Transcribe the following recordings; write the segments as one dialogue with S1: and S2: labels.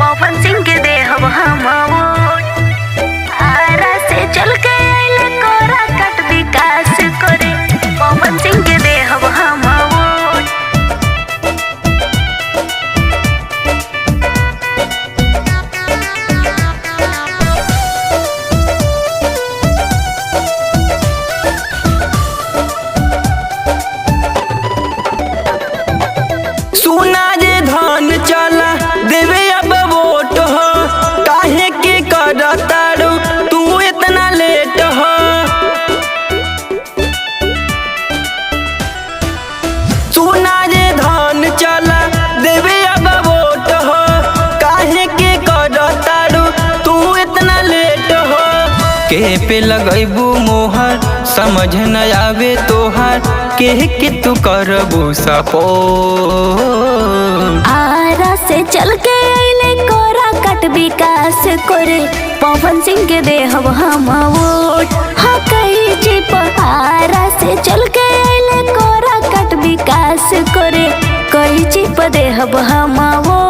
S1: पवन सिंह के देहब हम वोट। आरा से चल के आइले कोरा कट विकास करे, पवन सिंह के देहब हम वोट।
S2: सुना जे धन चला देवे अब वोट हो, काहे के करतारू तू इतना लेट हो। सुना जे धन चला देवे अब वोट हो, काहे के करतारू तू इतना लेट हो। के पे लगैबू मोहर समझ न आवे तोहार, के तू करबू सपोर्ट।
S1: आरा से चल के आइले कोरा कट विकास करे, पवन सिंह के देहब हम वोट। हाँ कही चिप आरा से चल के आइले कोरा कट विकास करे, कही चिप देहब हम वोट।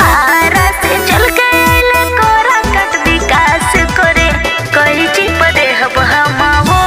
S1: आरा से चल के आइले कोरा कट विकास करे, कही चिप देहब हम वोट।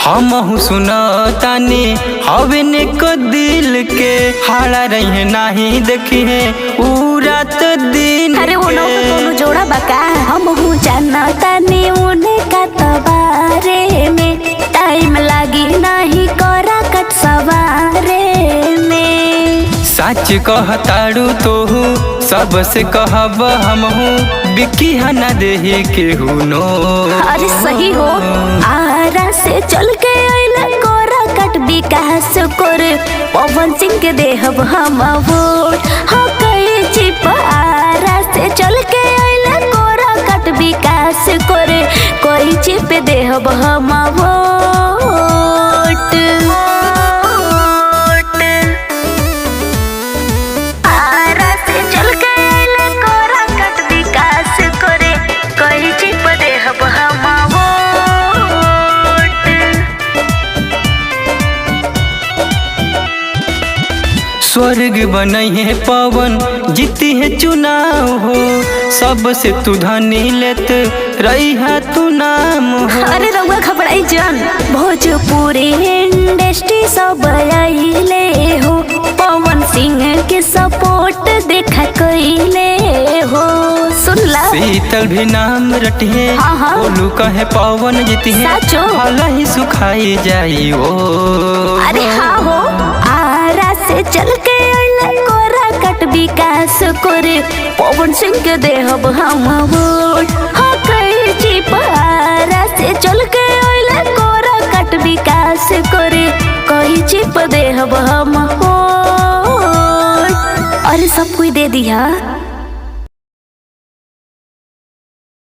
S2: हमहु सुनतानी हवे ने को दिल के, हाड़ा रही नाही देखी है ऊ रात दिन।
S1: अरे वो लोग दोनों जोड़ा बका, हम हूँ जानता नहीं उन्हें का तबारे में, टाइम लगी नहीं कोरा कट सवारे में।
S2: सच कहतारू तोहू सबसे कहब हमहू, बिकी हना देही केहू नो।
S1: अरे सही हो, आरा से चल के आइले कोरा कट विकास करे, पवन सिंह के देहब हम वोट। हाँ कही चिप आरा से चल के आइले कोरा कट विकास करे, कोई चिप देहब हम वोट। आरा से चल के आइले कोरा कट विकास करे, कोई चिप देहब हम वोट।
S2: स्वर्ग बनई है पवन जीती है चुनाव हो, सबसे तू धनी लेत रही है तू नाम हो।
S1: अरे रउआ घबराई जान, भोजपुरी इंडस्ट्री सब आइले हो, पवन सिंह के सपोर्ट देखा कइले हो। सुनला
S2: शीतल भी नाम रटिहे,
S1: हाँ।
S2: बोलू कहे पवन जीती है,
S1: साचो?
S2: भला ही सुखाई जाई ओ।
S1: अरे हाँ हो, आरा से चल के आइले कोरा कट विकास करे, पवन सिंह के देहब हम वोट। हाँ कही चिप आरा से चल के आइले कोरा कट विकास करे, कही चिप देहब हम वोट। अरे सब कोई दे दिया।